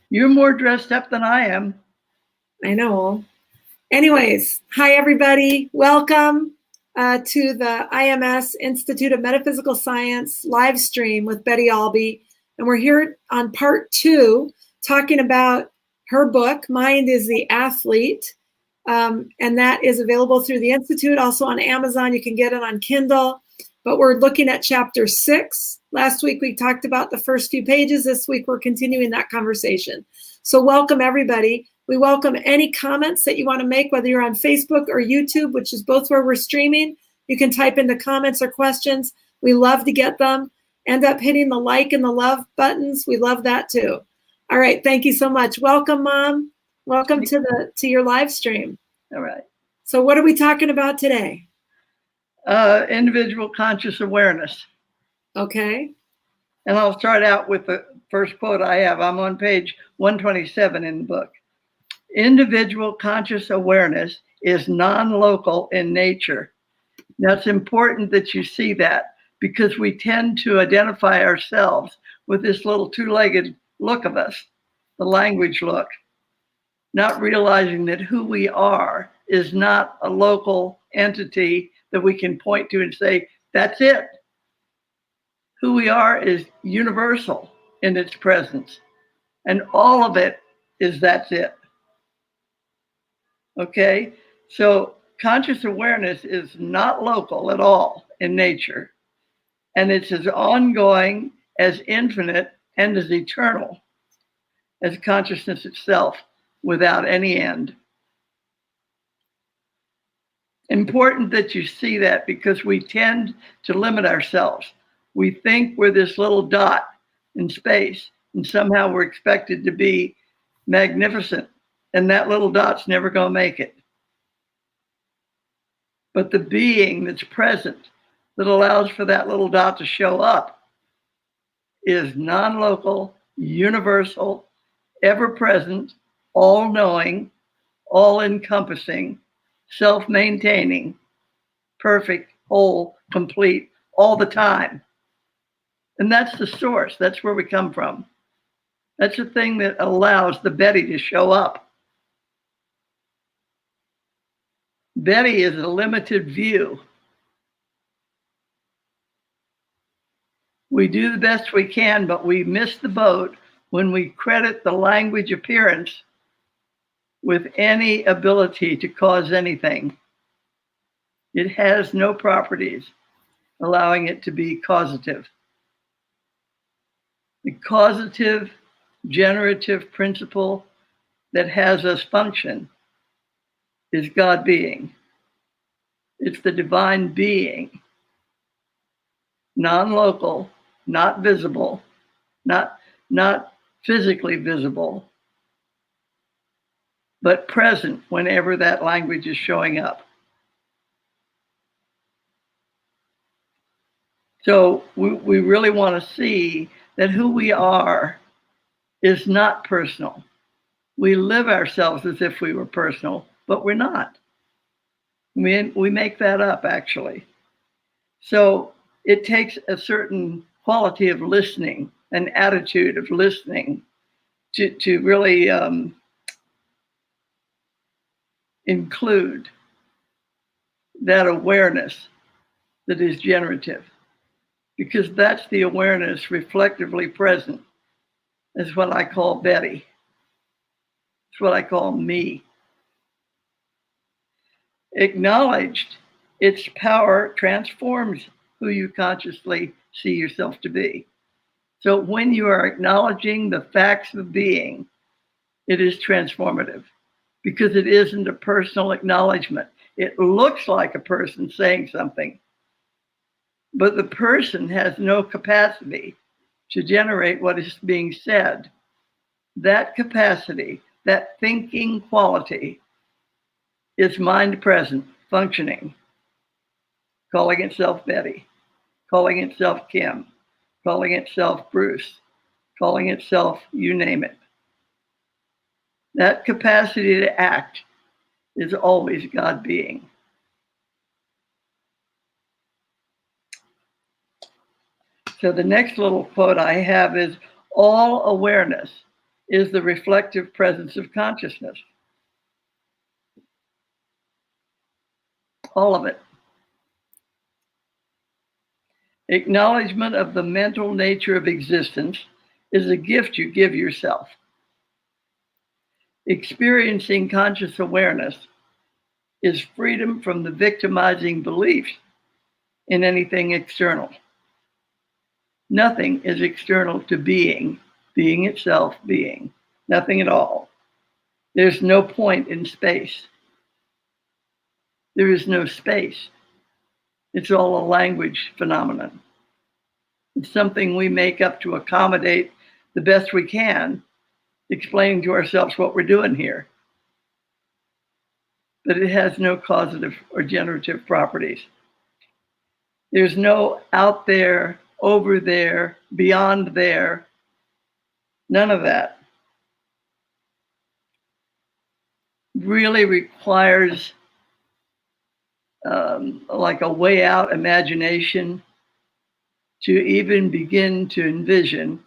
You're more dressed up than I am. I know. Anyways, hi everybody. Welcome to the IMS Institute of Metaphysical Science live stream with Betty Albee. And we're here on part 2 talking about her book, Mind is the Athlete. And that is available through the Institute, also on Amazon. You can get it on Kindle. But we're looking at chapter 6. Last week we talked about the first few pages. This week we're continuing that conversation. So welcome everybody. We welcome any comments that you want to make, whether you're on Facebook or YouTube, which is both where we're streaming. You can type in the comments or questions. We love to get them. End up hitting the like and the love buttons. We love that too. All right, thank you so much. Welcome, Mom. Welcome to your live stream. All right. So what are we talking about today? Individual conscious awareness. Okay. And I'll start out with the first quote I have. I'm on page 127 in the book. Individual conscious awareness is non-local in nature. Now, it's important that you see that because we tend to identify ourselves with this little two-legged look of us, the language look, not realizing that who we are is not a local entity that we can point to and say, that's it. Who we are is universal in its presence. And all of it is that's it. Okay? So conscious awareness is not local at all in nature. And it's as ongoing, as infinite, and as eternal as consciousness itself without any end. Important that you see that because we tend to limit ourselves. We think we're this little dot in space and somehow we're expected to be magnificent, and that little dot's never going to make it. But the being that's present that allows for that little dot to show up is non-local, universal, ever-present, all-knowing, all-encompassing, self-maintaining, perfect, whole, complete, all the time. And that's the source. That's where we come from. That's the thing that allows the Betty to show up. Betty is a limited view. We do the best we can, but we miss the boat when we credit the language appearance with any ability to cause anything. It has no properties allowing it to be causative. The causative, generative principle that has us function is God being. It's the divine being, non-local, not visible, not physically visible, but present whenever that language is showing up. So we really want to see that who we are is not personal. We live ourselves as if we were personal, but we're not. We make that up, actually. So it takes a certain quality of listening, an attitude of listening to really include that awareness that is generative, because that's the awareness reflectively present, is what I call Betty. It's what I call me. Acknowledged, its power transforms who you consciously see yourself to be. So when you are acknowledging the facts of being, it is transformative because it isn't a personal acknowledgement. It looks like a person saying something, but the person has no capacity to generate what is being said. That capacity, that thinking quality, is mind present, functioning, calling itself Betty, calling itself Kim, calling itself Bruce, calling itself you name it. That capacity to act is always God being. So the next little quote I have is, all awareness is the reflective presence of consciousness. All of it. Acknowledgement of the mental nature of existence is a gift you give yourself. Experiencing conscious awareness is freedom from the victimizing beliefs in anything external. Nothing is external to being, being itself being, nothing at all. There's no point in space. There is no space. It's all a language phenomenon. It's something we make up to accommodate the best we can, explaining to ourselves what we're doing here. But it has no causative or generative properties. There's no out there, over there, beyond there, none of that. Really requires like a way out imagination to even begin to envision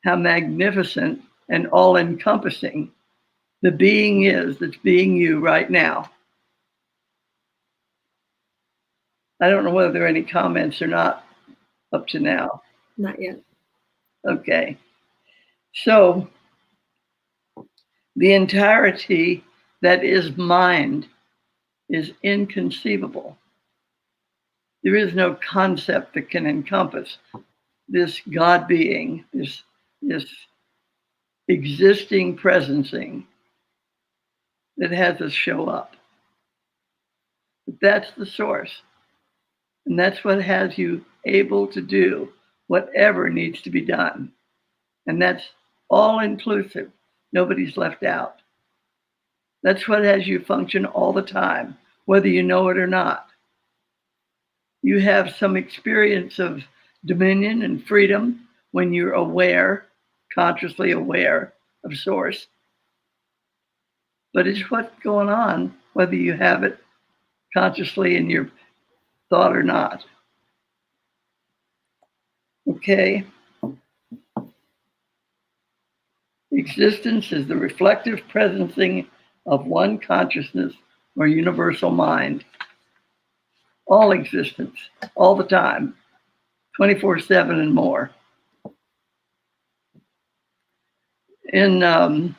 how magnificent and all-encompassing the being is that's being you right now. I don't know whether there are any comments or not up to now. Not yet. Okay. So the entirety that is mind is inconceivable. There is no concept that can encompass this God being, this existing presencing that has us show up. But that's the source. And that's what has you able to do whatever needs to be done. And that's all inclusive. Nobody's left out. That's what has you function all the time, whether you know it or not. You have some experience of dominion and freedom when you're aware, consciously aware of source. But it's what's going on, whether you have it consciously in your thought or not. Okay. Existence is the reflective presencing of one consciousness or universal mind. All existence, all the time, 24/7 and more. In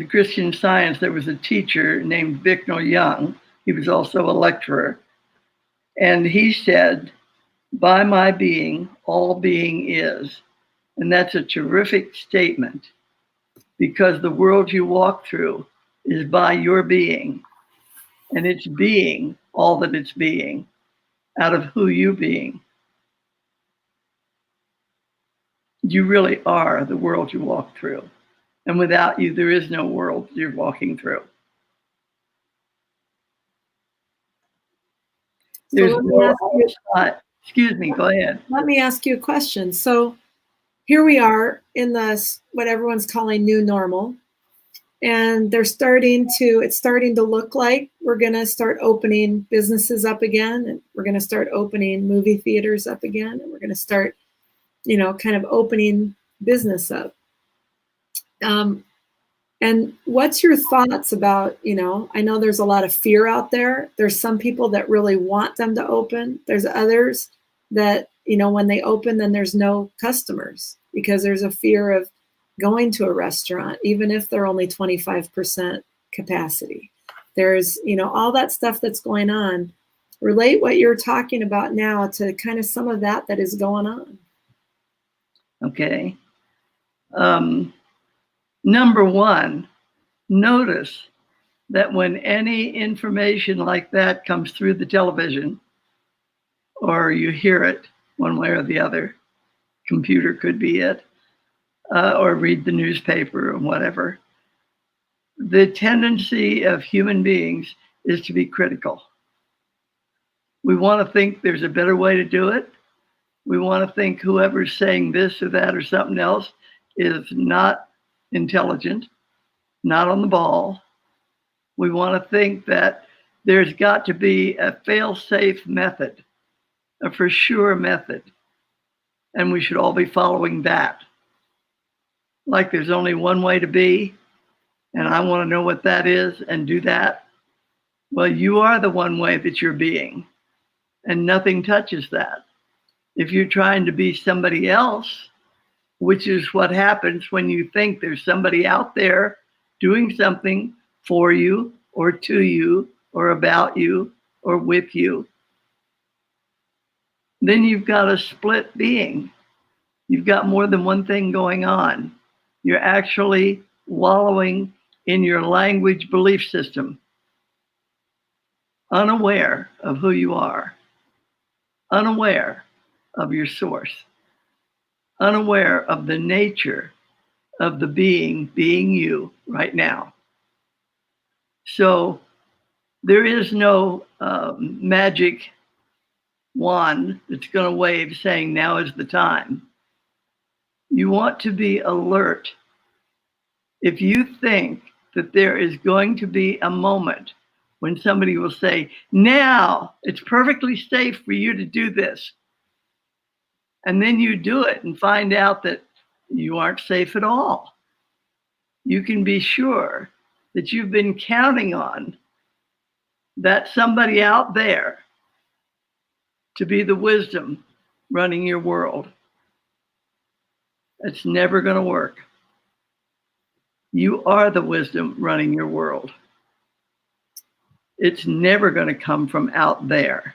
Christian Science, there was a teacher named Bicknell Young. He was also a lecturer. And he said, "By my being, all being is." And that's a terrific statement, because the world you walk through is by your being. And it's being all that it's being out of who you being. You really are the world you walk through. And without you, there is no world you're walking through. There's no outside. Excuse me, go ahead. Let me ask you a question. So here we are in this, what everyone's calling new normal. And it's starting to look like we're going to start opening businesses up again. And we're going to start opening movie theaters up again. And we're going to start, kind of opening business up. And what's your thoughts about, I know there's a lot of fear out there. There's some people that really want them to open. There's others that, when they open, then there's no customers because there's a fear of going to a restaurant, even if they're only 25% capacity. There's, all that stuff that's going on. Relate what you're talking about now to kind of some of that is going on. Okay. Number one, notice that when any information like that comes through the television, or you hear it one way or the other, computer could be it, or read the newspaper or whatever, the tendency of human beings is to be critical. We want to think there's a better way to do it. We want to think whoever's saying this or that or something else is not intelligent, not on the ball. We want to think that there's got to be a fail-safe method, a for sure method. And we should all be following that. Like there's only one way to be, and I want to know what that is and do that. Well, you are the one way that you're being, and nothing touches that. If you're trying to be somebody else, which is what happens when you think there's somebody out there doing something for you or to you or about you or with you, then you've got a split being. You've got more than one thing going on. You're actually wallowing in your language belief system, unaware of who you are, unaware of your source, unaware of the nature of the being you right now. So there is no magic wand that's going to wave saying now is the time. You want to be alert. If you think that there is going to be a moment when somebody will say, now it's perfectly safe for you to do this, and then you do it and find out that you aren't safe at all, you can be sure that you've been counting on that somebody out there to be the wisdom running your world. It's never going to work. You are the wisdom running your world. It's never going to come from out there.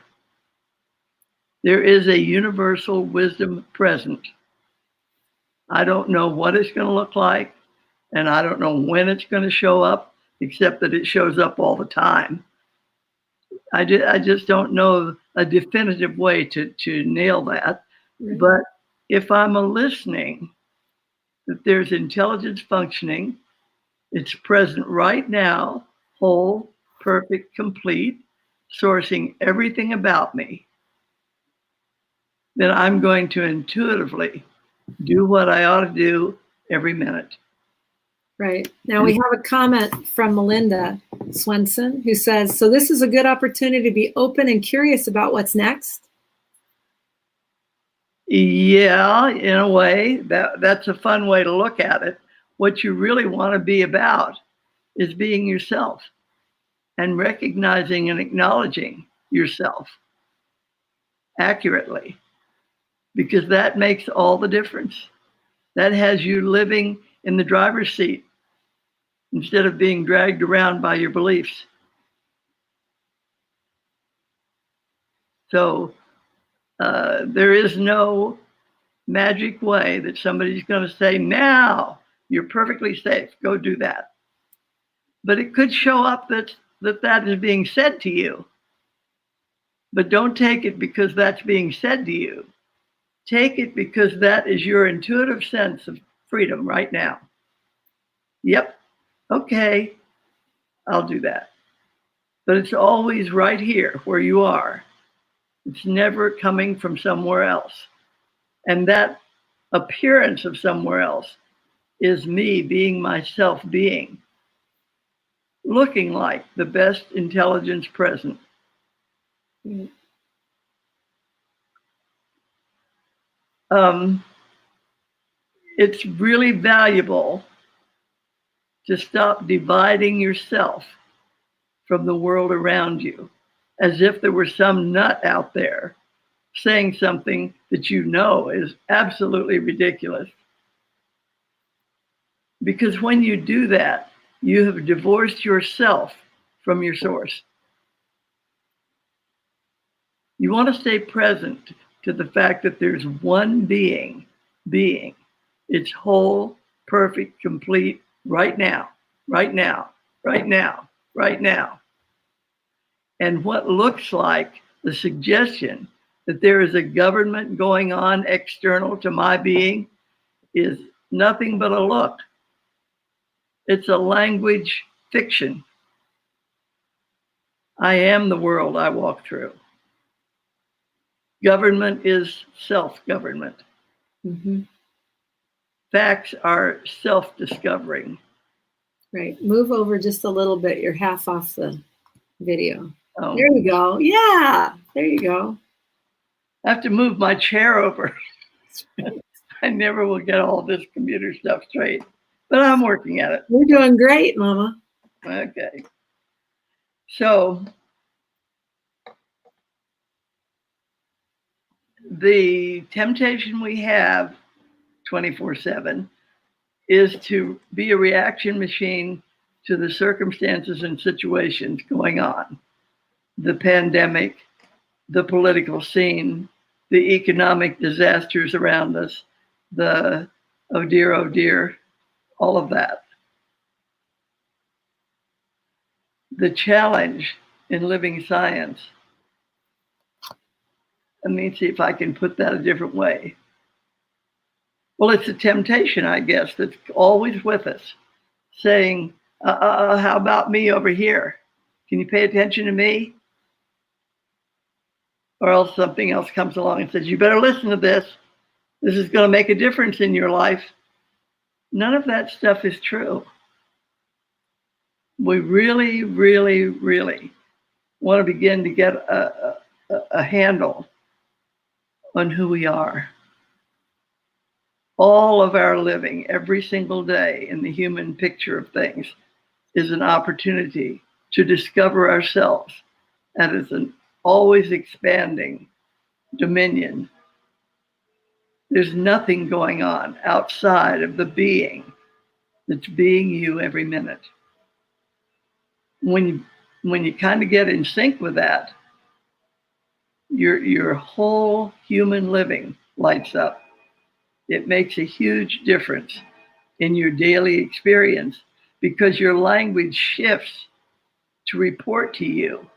There is a universal wisdom present. I don't know what it's going to look like, and I don't know when it's going to show up, except that it shows up all the time. I just don't know a definitive way to nail that. Mm-hmm. But if I'm listening, that there's intelligence functioning, it's present right now, whole, perfect, complete, sourcing everything about me, then I'm going to intuitively do what I ought to do every minute. Right. Now we have a comment from Melinda Swenson who says, so this is a good opportunity to be open and curious about what's next? Yeah, in a way, that's a fun way to look at it. What you really want to be about is being yourself and recognizing and acknowledging yourself accurately, because that makes all the difference. That has you living in the driver's seat instead of being dragged around by your beliefs. So there is no magic way that somebody's going to say, now you're perfectly safe, go do that. But it could show up that is being said to you. But don't take it because that's being said to you. Take it because that is your intuitive sense of freedom right now. Yep, okay, I'll do that. But it's always right here where you are. It's never coming from somewhere else. And that appearance of somewhere else is me being myself being, looking like the best intelligence present. Mm-hmm. It's really valuable to stop dividing yourself from the world around you, as if there were some nut out there saying something that you know is absolutely ridiculous. Because when you do that, you have divorced yourself from your source. You want to stay present to the fact that there's one being. It's whole, perfect, complete, right now, right now, right now, right now. And what looks like the suggestion that there is a government going on external to my being is nothing but a look. It's a language fiction. I am the world I walk through. Government is self-government. Mm-hmm. Facts are self-discovering. Right. Move over just a little bit. You're half off the video. Oh. There you go. Yeah. There you go. I have to move my chair over. I never will get all this computer stuff straight, but I'm working at it. You're doing great, Mama. Okay. So the temptation we have 24/7 is to be a reaction machine to the circumstances and situations going on. The pandemic, the political scene, the economic disasters around us, the oh dear, all of that. The challenge in living science, let me see if I can put that a different way. Well, it's a temptation, I guess, that's always with us, saying, how about me over here? Can you pay attention to me? Or else something else comes along and says, you better listen to this. This is going to make a difference in your life. None of that stuff is true. We really, really, really want to begin to get a handle on who we are. All of our living, every single day in the human picture of things, is an opportunity to discover ourselves as an always expanding dominion. There's nothing going on outside of the being that's being you every minute. When you kind of get in sync with that, your whole human living lights up. It makes a huge difference in your daily experience because your language shifts to report to you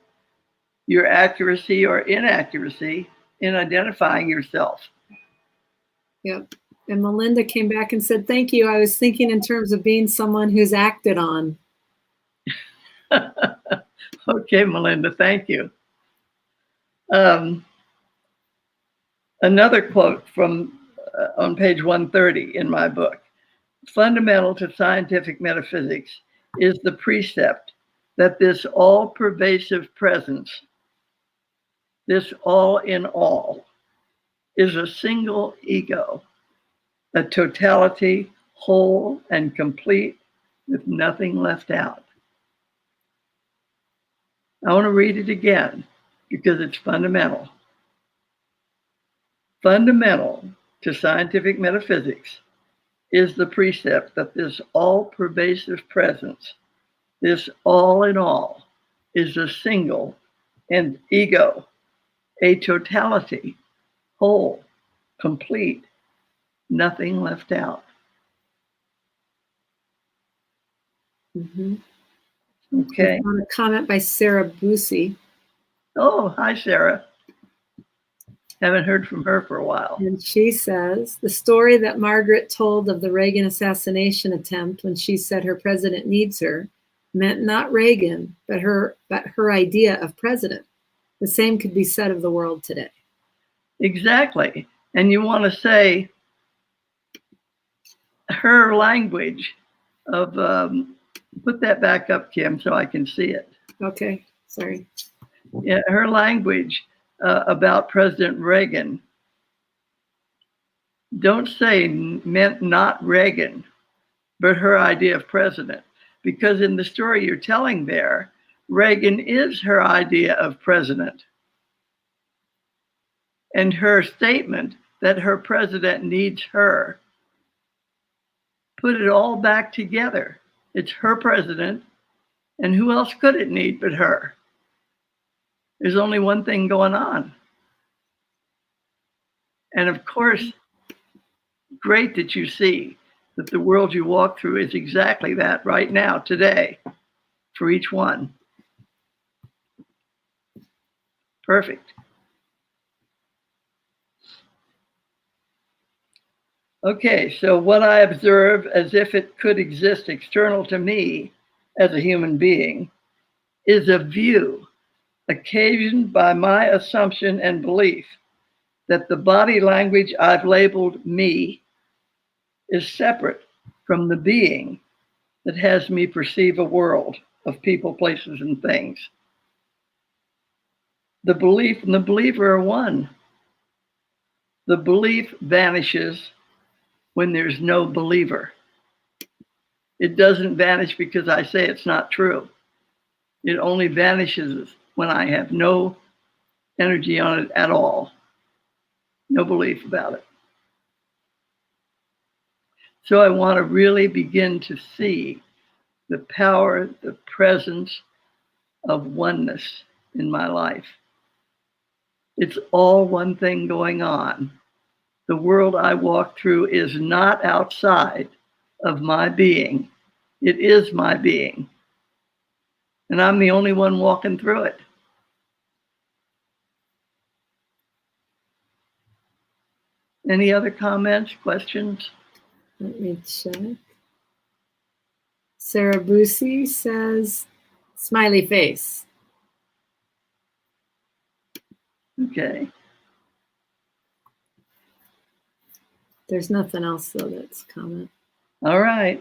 your accuracy or inaccuracy in identifying yourself. Yep. And Melinda came back and said, thank you. I was thinking in terms of being someone who's acted on. Okay, Melinda, thank you. Another quote from on page 130 in my book. Fundamental to scientific metaphysics is the precept that this all-pervasive presence, this all in all, is a single ego, a totality, whole and complete, with nothing left out. I want to read it again because it's fundamental. Fundamental to scientific metaphysics is the precept that this all-pervasive presence, this all in all, is a single and ego, a totality, whole, complete, nothing left out. Mm-hmm. Okay. A comment by Sarah Busey. Oh, hi, Sarah. Haven't heard from her for a while. And she says, the story that Margaret told of the Reagan assassination attempt when she said her president needs her meant not Reagan, but her idea of president. The same could be said of the world today. Exactly. And you want to say her language of, put that back up, Kim, so I can see it. Okay, sorry. Yeah, her language about President Reagan, don't say meant not Reagan, but her idea of president. Because in the story you're telling there, Reagan is her idea of president. And her statement that her president needs her, put it all back together. It's her president, and who else could it need but her? There's only one thing going on. And of course, great that you see that the world you walk through is exactly that right now, today, for each one. Perfect. Okay, so what I observe as if it could exist external to me as a human being is a view occasioned by my assumption and belief that the body language I've labeled me is separate from the being that has me perceive a world of people, places, and things. The belief and the believer are one. The belief vanishes when there's no believer. It doesn't vanish because I say it's not true. It only vanishes when I have no energy on it at all, no belief about it. So I want to really begin to see the power, the presence of oneness in my life. It's all one thing going on. The world I walk through is not outside of my being. It is my being. And I'm the only one walking through it. Any other comments, questions? Let me check. Sarah Boosie says, smiley face. Okay. There's nothing else, though, that's comment. All right.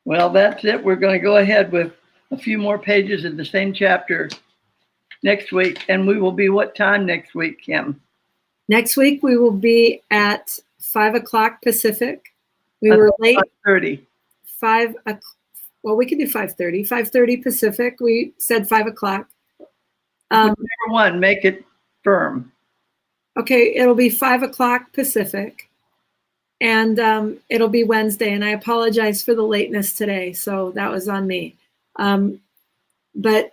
Well, that's it. We're going to go ahead with a few more pages in the same chapter next week. And we will be what time next week, Kim? Next week, we will be at 5 o'clock Pacific. We were late. 5:30. Well, we could do 5:30. 5:30 Pacific. We said 5 o'clock. Number one, make it firm. Okay, it'll be 5 o'clock Pacific. And it'll be Wednesday. And I apologize for the lateness today. So that was on me. But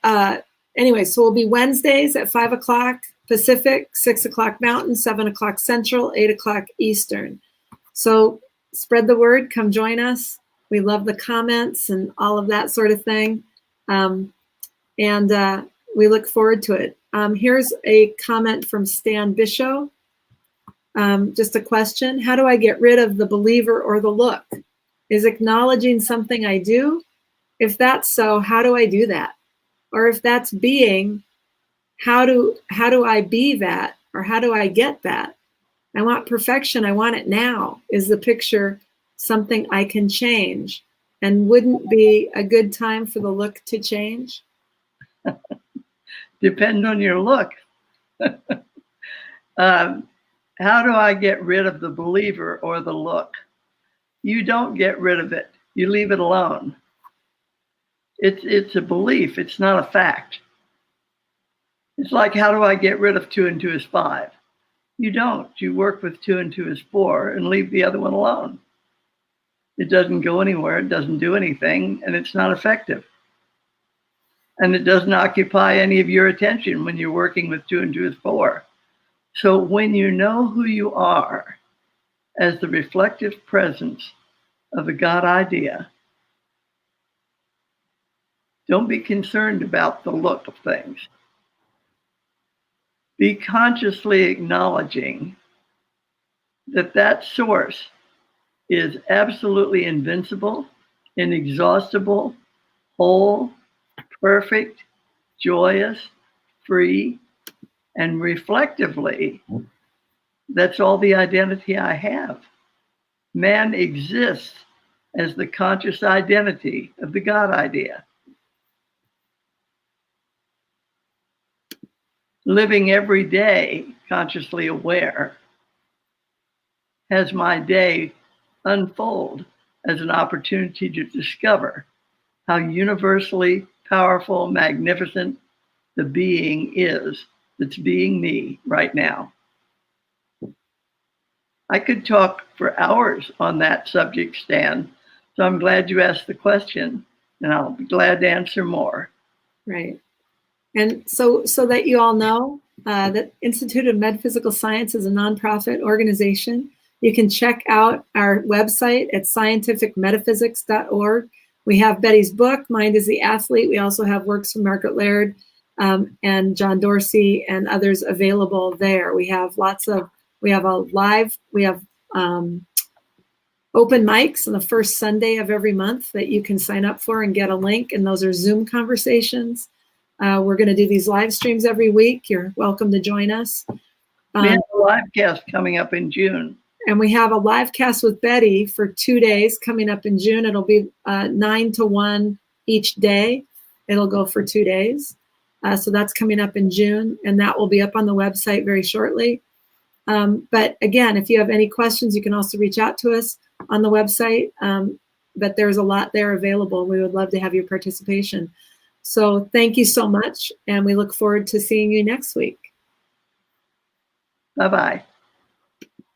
anyway, so we'll be Wednesdays at 5 o'clock Pacific, 6 o'clock Mountain, 7 o'clock Central, 8 o'clock Eastern. So spread the word. Come join us. We love the comments and all of that sort of thing. And we look forward to it. Here's a comment from Stan Bischow. Just a question. How do I get rid of the believer or the look? Is acknowledging something I do? If that's so, how do I do that? Or if that's being, how do I be that? Or how do I get that? I want perfection. I want it now. Is the picture something I can change? And wouldn't be a good time for the look to change? Depends on your look. How do I get rid of the believer or the look? You don't get rid of it. You leave it alone. It's a belief. It's not a fact. It's like, how do I get rid of 2 and 2 is 5? You don't. You work with 2 and 2 is 4 and leave the other one alone. It doesn't go anywhere. It doesn't do anything, and it's not effective. And it doesn't occupy any of your attention when you're working with 2 and 2 is 4. So when you know who you are as the reflective presence of the God idea, don't be concerned about the look of things. Be consciously acknowledging that that source is absolutely invincible, inexhaustible, whole, perfect, joyous, free, and reflectively, that's all the identity I have. Man exists as the conscious identity of the God idea. Living every day consciously aware has my day unfold as an opportunity to discover how universally powerful, magnificent the being is that's being me right now. I could talk for hours on that subject, Stan, so I'm glad you asked the question, and I'll be glad to answer more. Right. And so that you all know, that Institute of Metaphysical Science is a nonprofit organization. You can check out our website at scientificmetaphysics.org. We have Betty's book, Mind is the Athlete. We also have works from Margaret Laird and John Dorsey and others available there. We have open mics on the first Sunday of every month that you can sign up for and get a link. And those are Zoom conversations. We're going to do these live streams every week. You're welcome to join us. We have a live cast coming up in June. And we have a live cast with Betty for 2 days coming up in June. It'll be 9 to 1 each day. It'll go for 2 days. So that's coming up in June, and that will be up on the website very shortly. But again, if you have any questions, you can also reach out to us on the website. But there's a lot there available. We would love to have your participation. So thank you so much. And we look forward to seeing you next week. Bye-bye.